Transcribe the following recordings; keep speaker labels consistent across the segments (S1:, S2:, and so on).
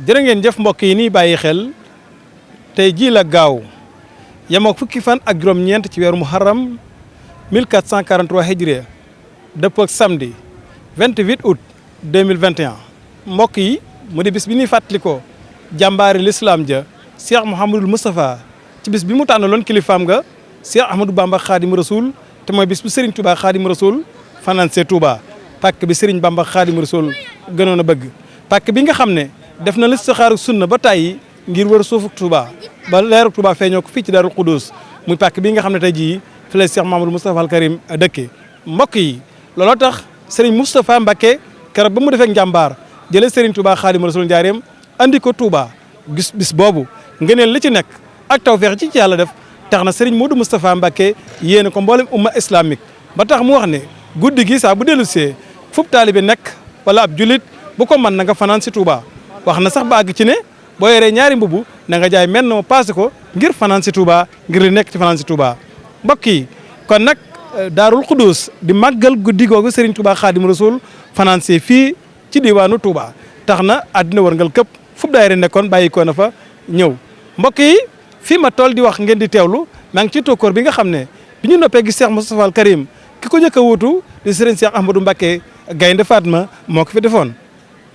S1: jërë ngeen jëf mbokk yi nii bàyyi xel tey jii la gaaw yemoo fukki fan ak juróom-ñeent ci weeru muharram 1443 hijriya dëppoo ak samedi 28 août 2021 mbokk yi mu di bis bi ñuy fàttalikoo jàmbaari l'islam ja Cheikh Mouhamadul Moustapha ci bis bi mu tànnaloon kilifaam nga Cheikh Ahmadou Bamba Khadim Rasoul te mooy bis bu Serigne Touba Khadim Rasoul fanaan see Touba pàkk bi Serigne Bamba Khadim Rasoul gënoon a bëgg pàkk bi nga xam ne def na listixaaru sunna ba tàyyi ngir wër suufu Touba ba leeru Touba feeñoo ko fii ci Darou Khoudoss muy pàkk bi nga xam ne tey jii fi la Cheikh Mamadou Moustapha al Karim dëkke mbokk yi looloo tax Serigne Moustapha Mbacké keroog ba mu defee njàmbaar jëlee Serigne Touba Khadim Rasoul njaareem andi ko Touba gis bis boobu ngëneel li ci nekk ak tawfeex ci yàlla def tax na Serigne Modou Moustapha Mbacké yéene ko mboolem umma islamique ba tax mu wax ne guddi gi saa bu dellu see fub taalibe nekk wala ab julit bu ko mën na nga fanaan si Touba wax na sax ba àgg ci ne boo yoree ñaari mbubu na nga jaay menn ma paase ko ngir fanaan si Touba ngir li nekk ci fanaan si Touba mbokk yi kon nag Daarul Khoudoss di màggal guddi googu Serigne Touba Khadim Rasoul fanaan si fii ci diwaanu Touba tax na àddina wërngal këpp fub daayira nekkoon bàyyi ko na fa ñëw mbokk yi fii ma toll di wax ngeen di teewlu maa ngi ci tokkoor bi nga xam ne bi ñu noppee gis Cheikh Moustapha al Karim ki ko njëkk a wuutu di Serigne Cheikh Ahmadou Mbacké Gaynde Fatma moo ko fi defoon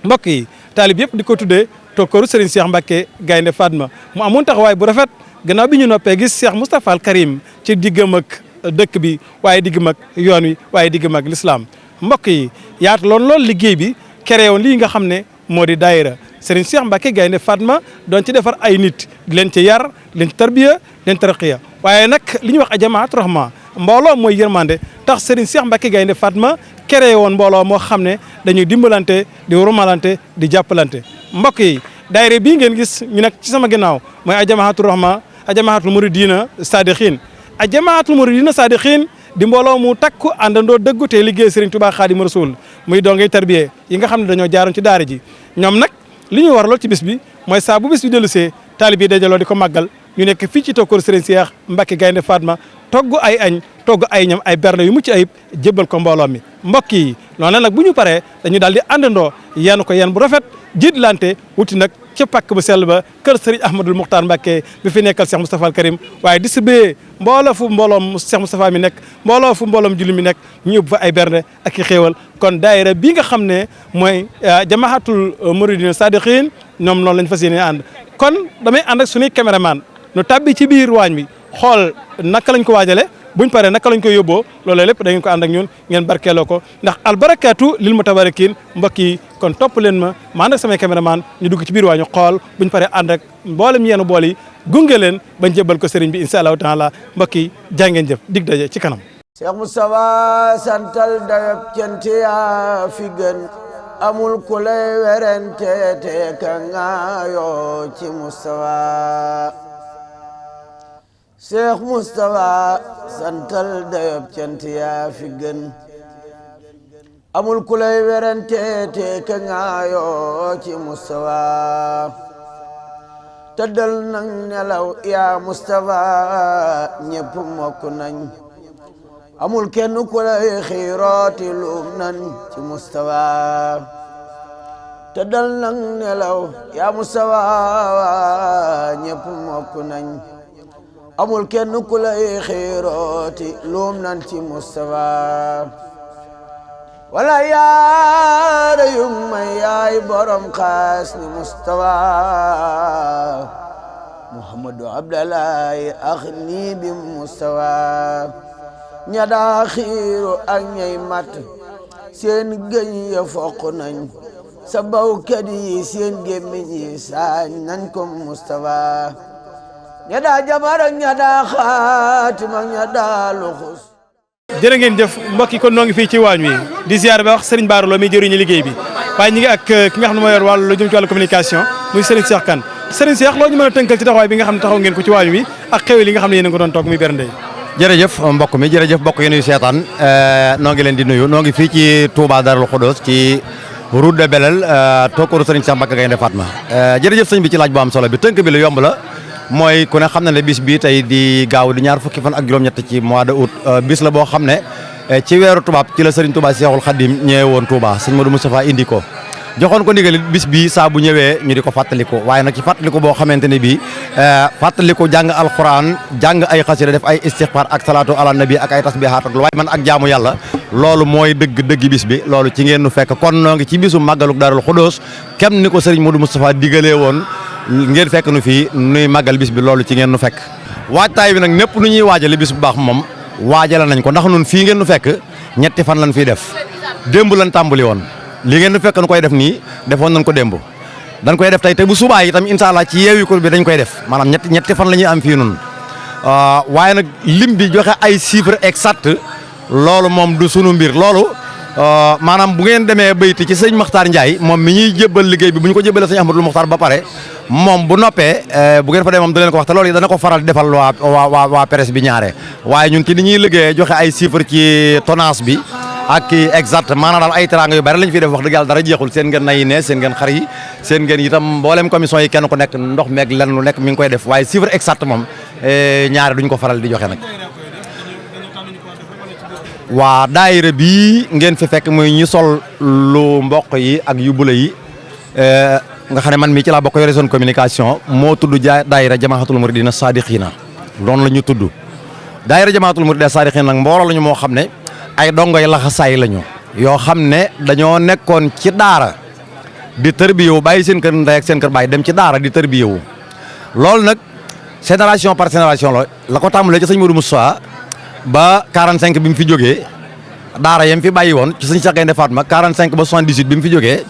S1: mbokk yi taalib yëpp di ko tuddee tokkooru Serigne Cheikh Mbacké Gaynde Fatma mu amoon taxawaay bu rafet gannaaw bi ñu noppee gis Cheikh Moustapha al Karim ci diggam ak dëkk bi waaye diggam ak yoon wi waaye diggam ak l'islam mbokk yi yaatu lool liggéey bi créé woon lii nga xam ne moo di daayira Serigne Cheikh Mbacké Gaynde Fatma doon ci defar ay nit di leen ci yar di leen ci tarbiya di leen tarqiya waaye nag li ñuy wax a jamaatu rahma mbooloo mooy yërmande tax Serigne Cheikh Mbacké Gaynde Fatma créé woon mbooloo moo xam ne dañuy dimbalante di rumalante di jàppalante mbokk yi daayira bii ngeen gis ñu nekk ci sama ginnaaw mooy a jamaatu rahma a jamaatul muridina sadiqin a jamaatul muridina sadiqin di mbooloo mu takku àndandoo dëggu te liggéey Serigne Touba Khadim Rasoul muy dongay tarbiye yi nga xam ne dañoo jaaroon ci daara ji ñoom nag li ñu war lool ci bis bi mooy saa bu bis bi dellu see taalib yi dajaloo di ko màggal ñu nekk fii ci tokkoor Serigne Cheikh Mbacké Gaynde Fatma togg ay añ togg ay ñam ay berne yu mucc ayib jébbal ko mbooloo mi mbokk yi loolu nag bu ñu paree dañu daal di àndandoo yenn ko yenn bu rafet jiitlante wuti nag ci pàkk bu sell ba kër Serigne Ahmadul Muxtaar Mbacké bi fi nekkal Cheikh Moustapha al Karim waaye distribué mbooloo fu mbooloom Cheikh Moustapha mi nekk mbooloo fu mbooloom julli mi nekk ñu yóbbu fa ay berne ak i xéewal kon daayira bii nga xam ne mooy jamaatul muridina sadiqin ñoom noonu lañ fas yéene ànd kon damay ànd ak suñuy caméraman nu tàbbi ci biir waañ bi xool naka lañ ko waajale buñ paree naka lañ koy yóbboo loolu lépp da ngeen ko ànd ak ñun ngeen barkeeloo ko ndax albarakaatu lil mutabarikin mbokk yi kon topp leen ma ànd ak samay caméraman ñu dugg ci biir waañu xool buñ paree ànd ak mboolem yeenu bool yi gunge leen bañ jébbal ko sëriñ bi incha allahu taala mbokk yi jàngeen jëf dig daje ci kanam.
S2: Cheikh Moustapha santal dayab cant yaa fi gën amul ku lay werante te ka ngaayoo ci Moustapha Cheikh Moustapha santal dayob cant yaa fi gën amul ku lay werante te ka ngaayoo ci Moustapha tëddal nang nelaw yaa Moustapha ñépp mokk nañ amul kenn ku lay xiirooti luum nañ ci Moustapha tëddal nang nelaw yaa Moustapha ñépp mokk nañ amul kenn ku lay xiirooti luum nan ci Moustapha wala yaara yung may yaay borom xaas ni Moustapha Muhammadu Abdallahi ax nii bi Moustapha ña daa xiiru ak ñay mat seen gëñ ya foq nañ sa bawkat yi seen gémmiñ yi saañ nañ ko Moustapha ña daa jabar ak ña daa xaatim ak ña daa luxus.
S1: jërë ngeen jëf mbokk yi kon noo ngi fii ci waañ wi di ziar ba wax Serigne Bara Lo mi jëriñu liggéey bi waaye ñi ngi ak ki nga xam ne moo yor wàllu lu jëm ci wàllu communication muy Serigne Cheikh Kane Serigne Cheikh loo ñu mën a tënkal ci taxawaay bi nga xam ne taxaw ngeen ko ci waañ wi ak xewel yi nga xam ne yéen a ko doon toog muy bernde.
S3: jërëjëf mbokk mi jërëjëf mbokk yi nuyu seetaan noo ngi leen di nuyu noo ngi fii ci Touba Darou Khoudoss ci route de Belel tokkooru Serigne Cheikh Mbacké Gaynde Fatma jërëjëf sëñ bi ci laaj bu am solo bi tënk bi lu yomb la mooy ku ne xam na ne bis bi tey di gaaw di ñaar fukki fan ak juróom-ñett ci mois de août bis la boo xam ne ci weeru tubaab ci la Serigne Touba Cheikhoul Khadim ñëwee woon Touba sëñ Modou Moustapha indi ko joxoon ko ndigal bis bii saa bu ñëwee ñu di ko fàttaliku waaye nag ci fàttaliku boo xamante ne bii fàttaliku jàng alquran jàng ay xasida def ay istighfar ak salaatu ala nabi ak ay tasbihaat ak lu waaye man ak jaamu yàlla loolu mooy dëgg bis bi loolu ci ngeen nu fekk kon noo ngi ci bisu màggaluk Daarul Xudoos kem ni ko Serigne Modou Moustapha digalee woon ngeen fekk nu fii nuy màggal bis bi loolu ci ngeen nu fekk waajtaay bi nag népp nu ñuy waajale bis bu baax moom waajale nañ ko ndax nun fii ngeen nu fekk ñetti fan lañ fiy def démb lañ tàmbali woon li ngeen nu fekk nu koy def nii defoon nañ ko démb dañ koy def tey te bu subaa itam incha allah ci yeewi ko bi dañ koy def maanaam ñetti fan la ñuy am fii nun waaye nag lim bi joxe ay chiffres exact loolu moom du sunu mbir loolu maanaam bu ngeen demee bayti ci sëñ Makhtar Ndiaye moom mi ñuy jébbal liggéey bi bu ñu ko jébbalee sëñ Ahmadou Makhtar ba pare moom bu noppee bu ngeen fa demee moom da leen ko wax te loolu yi dana ko faral defal waa presse bi ñaare waaye ñun ci ni ñuy liggéeyee joxe ay chiffres ci tonnage bi ak exact maanaam daal ay teraanga yu bari lañ fiy def wax dëgg yàlla dara jeexul seen ngeen nay ne seen ngeen xar yi seen ngeen itam mboolem commission yi kenn ku nekk ndox meeg lenn lu nekk mi ngi koy def waaye chiffre exact moom ñaare duñ ko faral di joxe nag. waa daayira bii ngeen fi fekk muy ñu sol lu mboq yi ak yu bula yi nga xam ne man mii ci laa bokk yore zone communication moo tudd daayira jamaahatul muridina sadiqina loolu la ñu tudd daayira jamaahatul muridina sadiqina nag mbooloo la ñu moo xam ne ay dongoy laxasaay lañu yoo xam ne dañoo nekkoon ci daara di tërbiyewu bàyyi seen kër ndey ak seen kër bàyyi dem ci daara di tërbiyewu loolu nag génération par génération la ko tàmbalee ci sëñ Modou Moussa ba 45 bi mu fi jógee daara yam fi bàyyi woon ci sëñ Cheikh Gaïndé Fatma 45 ba 78 bi mu fi jógee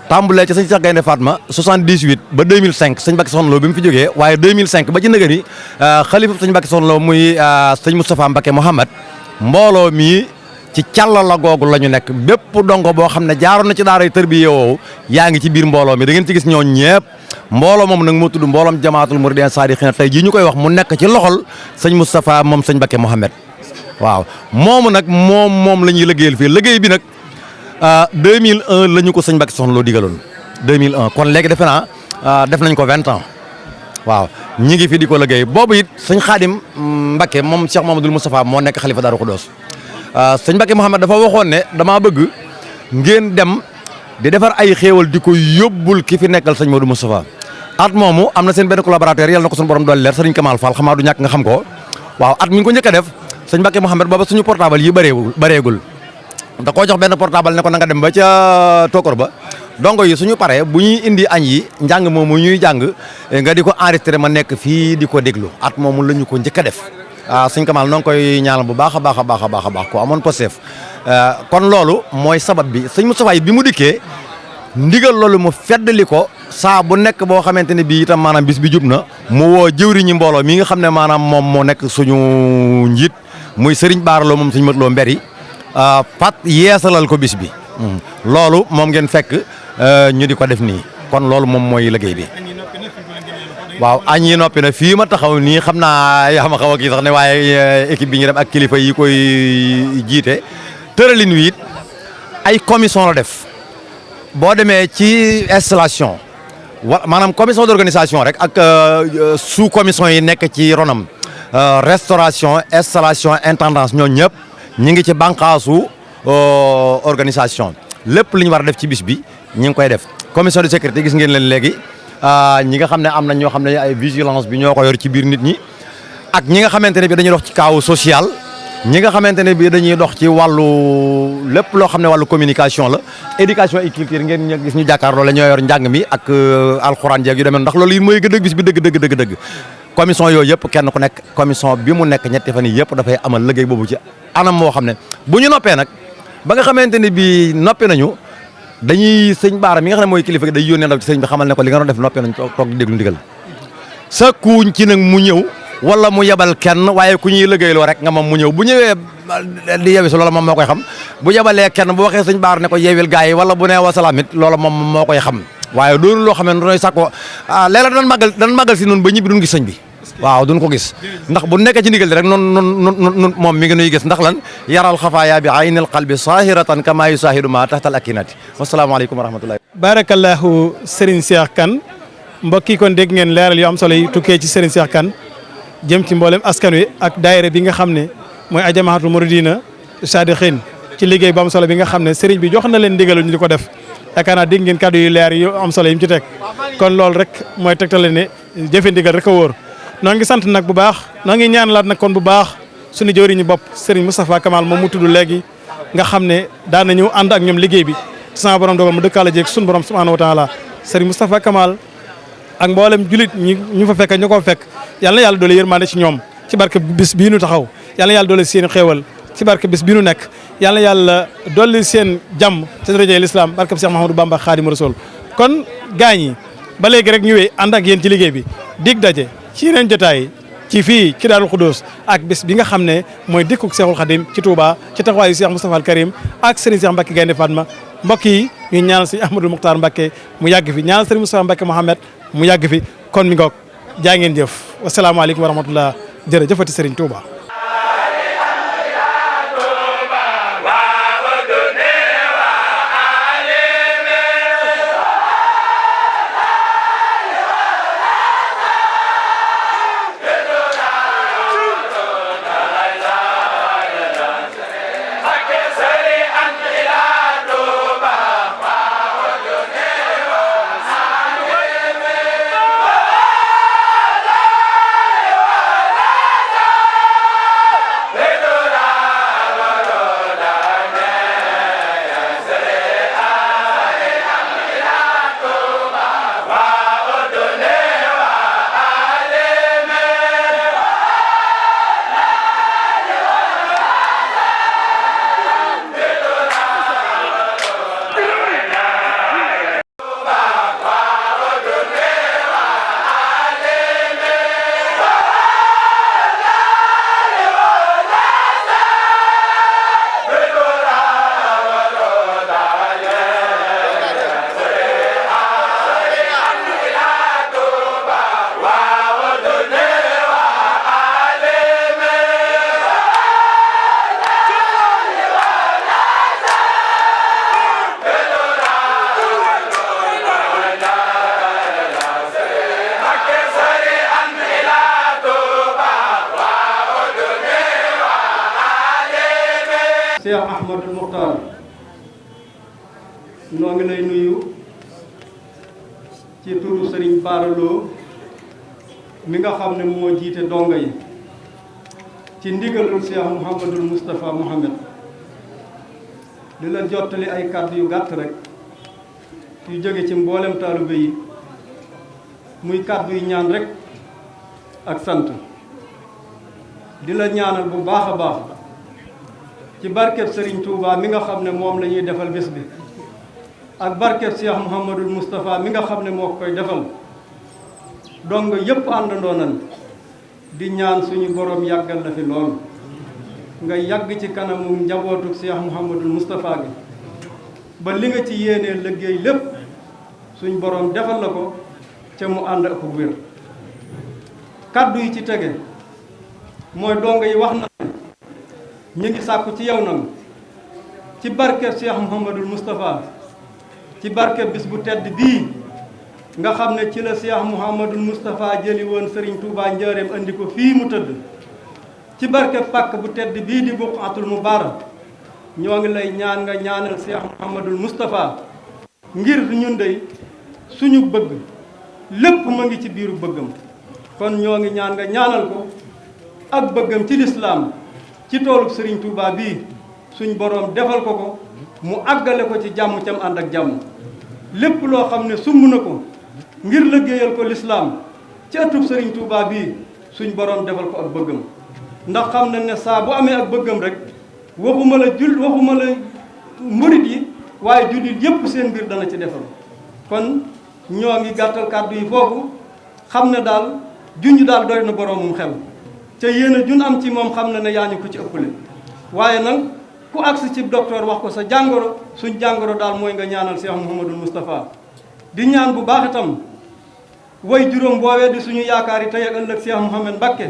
S3: tàmbalee ci sëñ Cheikh Gaïndé Fatma 78 ba 2005 sëñ Mbacké Soxna Lo bi mu fi jógee waaye 2005 ba ci nëgëni xalifa sëñ Mbacké Soxna Lo muy sëñ Moustapha Mbacké Mouhamad mbooloo mi ci càllala googu la ñu nekk bépp dongo boo xam ne jaaroon na ci daaray tërbiye woowu yaa ngi ci biir mbooloo mi da ngeen ci gis ñooñ ñëpp mbooloo moom nag moo tudd mbooloom jamaatul muridin saadiqina tey jii ñu koy wax mu nekk ci loxol sëñ Moustapha moom sëñ Mbacké Mouhamad waaw moomu nag moom la ñuy liggéeyal fii liggéey bi nag 2001 la ñu ko sëñ Mbacké Soxna Lo digaloon 2001 kon léegi defe naa def nañ ko 20 ans waaw ñi ngi fi di ko liggéey boobu it sëñ Xaadim Mbacké moom Cheikh Mamadou Moustapha moo nekk xalifa Daaru Xudoos sëñ Mbacké Mouhamad dafa waxoon ne damaa bëgg ngeen dem di defar ay xéewal di ko yóbbul ki fi nekkal sëñ Modou Moustapha at moomu am na seen benn collaborateur yàlla na ko suñu borom doole leer sëriñ Kamal Fall xamaa du ñàkk nga xam ko waaw at mi ngi ko njëkk a def sëñ Mbacké Mouhamad booba suñu portable yi bareegul da koo jox benn portable ne ko na nga dem ba ca tookor ba dongo yi suñu paree bu ñuy indi añ yi njàng moomu ñuy jàng nga di ko enregistré ma nekk fii di ko déglu at moomu la ñu ko njëkk a def sëñ Kamal noo ngi koy ñaanal bu baax a baax ko amoon positif kon loolu mooy sabab bi sëñ Moustapha bi mu dikkee ndigal loolu mu feddali ko saa bu nekk boo xamante ne bii itam maanaam bis bi jub na mu woo jëwriñi mbooloo mi nga xam ne maanaam moom moo nekk suñu njiit muy Serigne Bara Lo moom sëñ Mat Lo Mbéri fat yeesalal ko bis bi loolu moom ngeen fekk ñu di ko def nii kon loolu moom mooy liggéey bi waaw añ yi noppi na fii ma taxaw nii xam naa yaa ma xaw a kii sax ne waaye équipe bi ñu dem ak kilifa yi koy jiite tëralin wi it ay commission la def boo demee ci installation maanaam commission d'organisation rek ak sous commission yi nekk ci ronam restauration installation intendance ñoo ñëpp ñi ngi ci bànqaasu organisation lépp li ñu war a def ci bis bi ñi ngi koy def commission de sécurité gis ngeen leen léegi ñi nga xam ne am na ñoo xam ne ay vigilance bi ñoo ko yor ci biir nit ñi ak ñi nga xamante ne bi dañuy dox ci kaaw social ñi nga xamante ne bi dañuy dox ci wàllu lépp loo xam ne wàllu communication la éducation et culture ngeen gis ñu jàkkaarloo la ñoo yor njàng mi ak alxuraan jeeg yu demee ndax loolu yi mooy dëgg bis bi dëgg commission yooyu yëpp kenn ku nekk commission bi mu nekk ñetti fan yi yëpp dafay amal liggéey boobu ci anam moo xam ne bu ñu noppee nag ba nga xamante ne bi noppi nañu dañuy sëñ Baara mi nga xam ne mooy kilifa day yónnee ndaw ci sëñ bi xamal ne ko li nga doon def noppi nañ toog di déglu ndigal sa kuuñ ci nag mu ñëw wala mu yebal kenn waaye ku ñuy liggéeyloo rek nga moom mu ñëw bu ñëwee di yewi si loola moom moo koy xam bu yebalee kenn bu waxee sëñ Baara ne ko yeewil gars yi wala bu nee wasalaam it loola moom moo koy xam waaye doonu loo xam ne nooy sàkko léeg-léeg dan màggal si noonu ba ñibbi duñ gis sëñ bi waaw duñ ko gis ndax bu nekkee ci ndigal rek noonu moom mi ngi nuy gis ndax lan yaral xafaaya bi aynil qalbi sahiratan kama yusahidu ma tahtal akinati wasalaamaaleykum wa rahmatullahi
S1: barakallahu Serigne Cheikh Kane mbokk yi kon dégg ngeen leeral yu am solo yi tukkee ci Serigne Cheikh Kane jëm ci mboolem askan wi ak daayira bi nga xam ne mooy ajamaatul muridina saadiqin ci liggéey bu am solo bi nga xam ne Serigne bi jox na leen ndigalu ñu di ko def yaakaar naa dégg ngeen kàddu yu leer yu am solo yi mu ci teg kon loolu rek mooy tegtale ne jëfe ndigal rek a wóor noo ngi sant nag bu baax noo ngi ñaanalaat nag kon bu baax suñu jëwriñu bopp Serigne Moustapha Kamal moom mu tudd léegi nga xam ne daan nañu ànd ak ñoom liggéey bi sama borom dogal mu dëkkaale jeeg suñu borom subhanahu wa taala Serigne Moustapha Kamal ak mboolem julit ñu fa fekk ñu ko fekk yàlla na yàlla doole yërmande ci ñoom ci barke bis bii nu taxaw yàlla na yàlla doole seen xéewal ci barke bis bii nu nekk yàlla na yàlla dolli seen jàmm ci daraja l'islam barke Cheikh Mahamadou Bamba Khadimu Rasul kon gaañ yi ba léegi rek ñu wéy ànd ak yéen ci liggéey bi dig daje ci yeneen jotaay ci fii ci Daarul Xudoos ak bis bi nga xam ne mooy dikkuk Cheikhul Khadim ci Touba ci taxawaayu Cheikh Moustapha al Karim ak Serigne Cheikh Mbacke Gaynde Fatma mbokk yi ñu ñaanal Serigne Ahmadou Mokhtar Mbacke mu yàgg fi ñaanal Serigne Moustapha Mbacke Mohamed mu yàgg fi kon mi ngoog jaa ngeen jëf wasalaamaaleykum wa rahmatullah jërëjëfati Serigne Touba.
S4: Cheikh Ahmadou Mokhtar noo ngi lay nuyu ci turu Serigne Bara Lo mi nga xam ne moo jiite donga yi ci ndigalul Cheikh Mouhamadul Moustapha Mohamed di la jottali ay kàddu yu gàtt rek yu jóge ci mboolem taalibe yi muy kàddu yu ñaan rek ak sant di la ñaanal bu baax a baax ci barkeb Serigne Touba mi nga xam ne moom la ñuy defal bés bi ak barkeb Cheikh Mouhamadul Moustapha mi nga xam ne moo koy defal donc yëpp àndandoo nañ di ñaan suñu borom yàggal la fi lool nga yàgg ci kanamu njabootu Cheikh Mouhamadul Moustapha gi ba li nga ci yéenee liggéey lépp suñ borom defal la ko ca mu ànd ak wér kaddu yi ci tege mooy dongo yi wax na ñu ngi sàkku ci yow nag ci barkeb Cheikh Mouhamadul Moustapha ci barkeb bis bu tedd bii nga xam ne ci la Cheikh Mouhamadul Moustapha jëli woon Serigne Touba Njaareem andi ko fii mu tëdd ci barkeb pàkk bu tedd bii di Buqatul Mubarak ñoo ngi lay ñaan nga ñaanal Cheikh Mouhamadul Moustapha ngir ñun dey suñu bëgg lépp ma ngi ci biiru bëggam kon ñoo ngi ñaan nga ñaanal ko ak bëggam ci lislaam ci toolub Serigne Touba bii suñ borom defal ko ko mu àggale ko ci jàmm cam ànd ak jàmm lépp loo xam ne sumb na ko ngir liggéeyal ko lislaam ci ëttub Serigne Touba bii suñ borom defal ko ak bëggam ndax xam na ne saa bu amee ak bëggam rek waxuma la murit yi waaye jullit yépp seen mbir dana ci defal kon ñoo ngi gàttal kàddu yi foofu xam ne daal junj daal doy na boroomum xel te yéen a jun am ci moom xam na ne yaa ñu ko ci ëppale waaye nag ku agsi ci docteur wax ko sa jàngoro suñ jàngoro daal mooy nga ñaanal Cheikh Mouhamadul Moustapha di ñaan bu baax itam way juróom boowee di suñu yaakaar yi tey ak ëllëg Cheikh Mouhamed Mbacké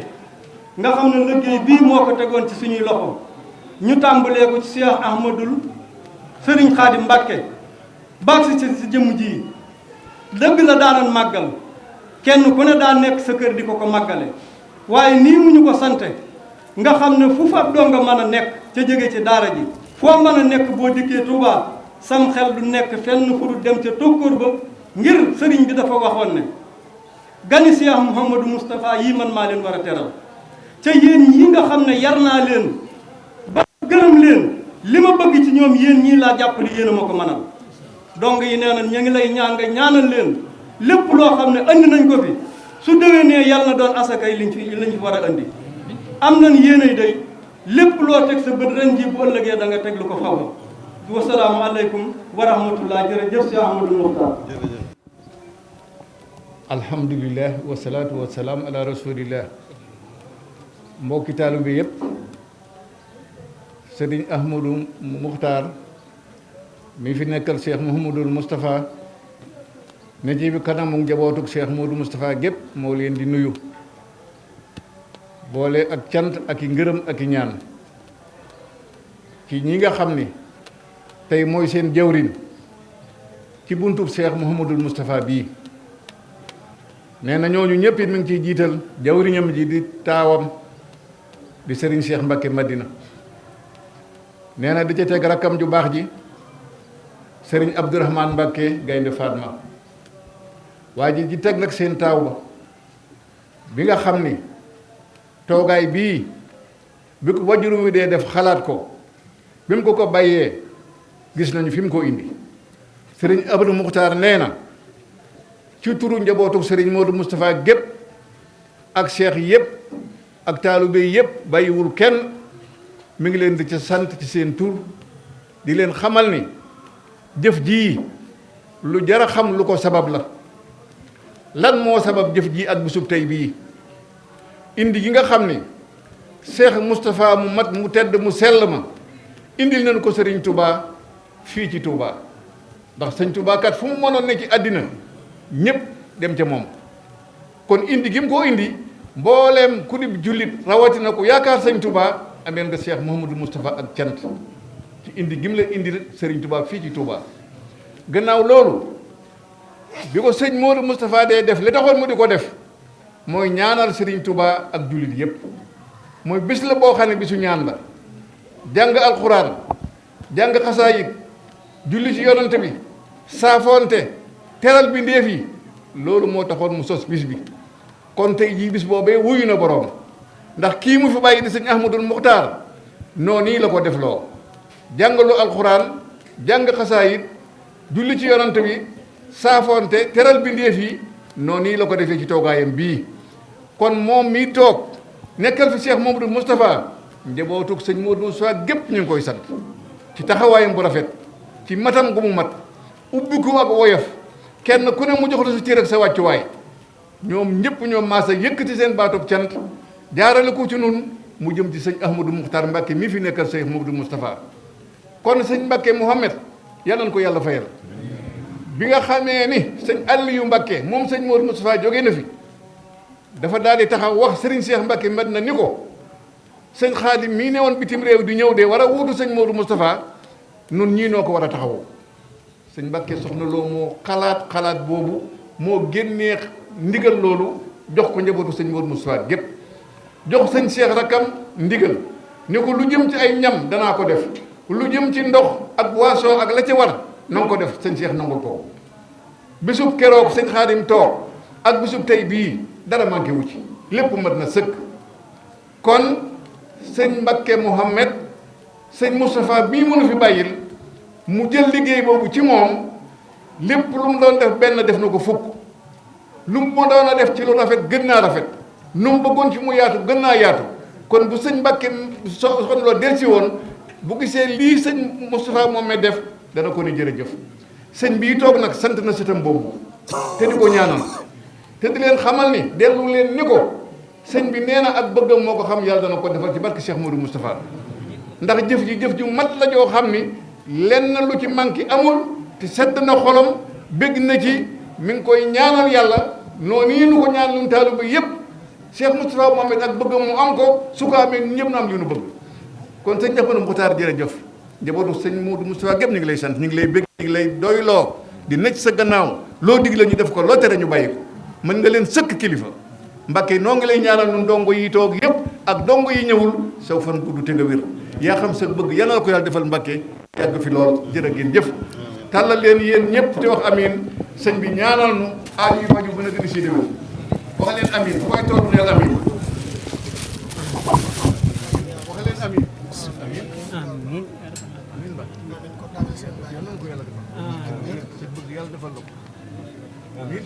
S4: nga xam ne liggéey bii moo ko tegoon ci suñuy loxo ñu tàmbalee ko ci Cheikh Ahmadul Serigne Khadim Mbacké baag si si jëmm ji dëgg la daanan màggal kenn ku ne daa nekk sa kër di ko màggale waaye nii mu ñu ko sante nga xam ne fu fa donga mën a nekk ca jóge ci daara ji foo mën a nekk boo dikkee Touba sam xel du nekk fenn fu du dem ca tokkóor ba ngir sëriñ bi dafa waxoon ne gani Cheikh Mouhamadou Moustapha yii man maa leen war a teral ca yéen yi nga xam ne yar naa leen ba gërëm leen li ma bëgg ci ñoom yéen ñii laa jàpp ni yéen a ma ko mënal donc yi nee na ñu ngi lay ñaan nga ñaanal leen lépp loo xam ne andi nañ ko fi su déwénee yàlla na doon asakay liñ fi war a andi am nañ yéenay day lépp loo teg sa bët ren ji bu ëllëgee da nga teg lu ko faw wasalaamu aleykum wa rahmatullah jërëjëf si Ahmadou Mokhtar.
S5: alhamdulilah wasalaatu wasalaam ala rasulillah mbokki taalibe bi yëpp sëriñ Ahmadou Mokhtar mi fi nekkal Cheikh Mouhamadul Moustapha ne ci bi kanamu njabootug Cheikh Mouhamadou Moustapha gépp moo leen di nuyu boole ak cant ak i ngërëm ak i ñaan ci ñi nga xam ni tey mooy seen jawrin ci buntub Cheikh Mouhamadul Moustapha bii nee na ñooñu ñëpp it mi ngi ciy jiital jawriñam ji di taawam di sëriñ Cheikh Mbacké Madina nee na di ca teg rakkam ju baax ji sëriñ Abdourahmane Mbacké Gaynde Fatma waaye ji teg nag seen taaw ba bi nga xam ni toogaay bii bi ko wajuru wi dee def xalaat ko bi mu ko bàyyee gis nañu fi mu ko indi sëriñ Abdou Mokhtar nee na ci turu njabootu sëriñ Modou Moustapha gépp ak cheikh yëpp ak taalibe yëpp bàyyiwul kenn mi ngi leen di ca sant ci seen tur di leen xamal ni jëf jii lu jar a xam lu ko sabab la lan moo sabab jëf ji ak bisub tey bii indi gi nga xam ni Cheikh Moustapha mu mat mu tedd mu sell ma indil nañu ko sëriñ Touba fii ci Touba ndax sëñ Touba kat fu mu mënoon ne ci àddina ñëpp dem ca moom kon indi gi mu ko indi mbooleem ku di jullit rawatina ko yaakaar sëñ Touba ameen nga Cheikh Mouhamadou Moustapha ak cant ci indi gi mu la indi sëriñ Touba fii ci Touba gannaaw loolu bi ko sëñ Modou Moustapha dee def li taxoon mu di ko def mooy ñaanal sëriñ Touba ak jullit yëpp mooy bis la boo xam ne bisu ñaan la jàng alxuraan jàng xasaayid julli ci yonante bi saafoonte teral bi ndéef yi loolu moo taxoon mu sos bis bi kon tey jii bis boobee wuyu na boroom ndax kii mu fi bàyyi di sëñ Ahmadul Muxtaar noonu nii la ko def loo jàngalu alxuraan jàng xasaayid julli ci yonante bi saafoonte teral bi ndéef yi noonu nii la ko defee ci toogaayam bii kon moom mii toog nekkal fi Cheikh Mouhamadou Moustapha njabootug sëñ Modou Moustapha gépp ñu ngi koy sant ci taxawaayam bu rafet ci matam gu mu mat ubbi ko ak woyof kenn ku ne mu jox la sa cër ak sa wàccuwaay ñoom ñëpp ñoom maasa yëkkati seen baatub cant jaarale ko ci nun mu jëm ci sëñ Ahmadou Mokhtar Mbacké mii fi nekkal Cheikh Mouhamadou Moustapha kon sëñ Mbacké Mouhamed yal na ko yàlla fayal bi nga xamee ni sëñ Aliou Mbacké moom sëñ Modou Moustapha jógee na fi dafa daal di taxaw wax Serigne Cheikh Mbacké Madina ni ko sëñ Xaadim mii ne woon bitim réew di ñëw de war a wuutu sëñ Modou Moustapha nun ñii noo ko war a taxawoo sëñ Mbacké soxna loo moo xalaat boobu moo génnee ndigal loolu jox ko njabootu sëñ Modou Moustapha gépp jox sëñ Cheikh rakkam ndigal ni ko lu jëm ci ay ñam danaa ko def lu jëm ci ndox ak boisson ak la ca war na nga ko def sëñ Cheikh nangul ko bisub keroog sëñ Xaadim toog ak bisub tey bii dara manqué wu ci lépp mat na sëkk kon sëñ Mbacké Mouhamed sëñ Moustapha bii mënu fi bàyyil mu jël liggéey boobu ci moom lépp lu mu doon def benn def na ko fukk lu mu doon a def ci lu rafet gën naa rafet nu mu bëggoon ci mu yaatu gën naa yaatu kon bu sëñ Mbacké soxna loo del si woon bu gisee lii sëñ Moustapha Mouhamed def dana ko ni jërëjëf sëñ bii toog nag sant na sëtam boobu te di ko ñaanal te di leen xamal ni dellu leen ni ko sëñ bi nee na ak bëggam moo ko xam yàlla dana ko defal ci barke Cheikh Modou Moustapha ndax jëf ju mat la joo xam ni lenn lu ci manqué amul te sedd na xolam bégg na ci mi ngi koy ñaanal yàlla noonu yi nu ko ñaan lu taalibe bi yëpp Cheikh Moustapha Mouhamed ak bëggam mu am ko su ko amee ñëpp na am li nu bëgg kon sëñ Ahmadou Mokhtar jërëjëf njabootu sëñ Modou Moustapha gépp ñu ngi lay sant ñu ngi lay bégg ñu ngi lay doyloo di necc sa gannaaw loo digle ñu def ko loo tere ñu bàyyi ko mën nga leen sëkk kilifa Mbacké noo ngi lay ñaanal nun dongo yi toog yëpp ak dongo yi ñëwul saw fan gudd te nga wér yaa xam sa bëgg yal na la ko yàlla defal Mbacké yàgg fi lool jërë ngeen jëf tàllal leen yéen ñëpp te wax amin sëñ bi ñaanal nu aaj yi maju mën a gën a si déwén wax leen amin bu koy toog neel amin wax leen amin amin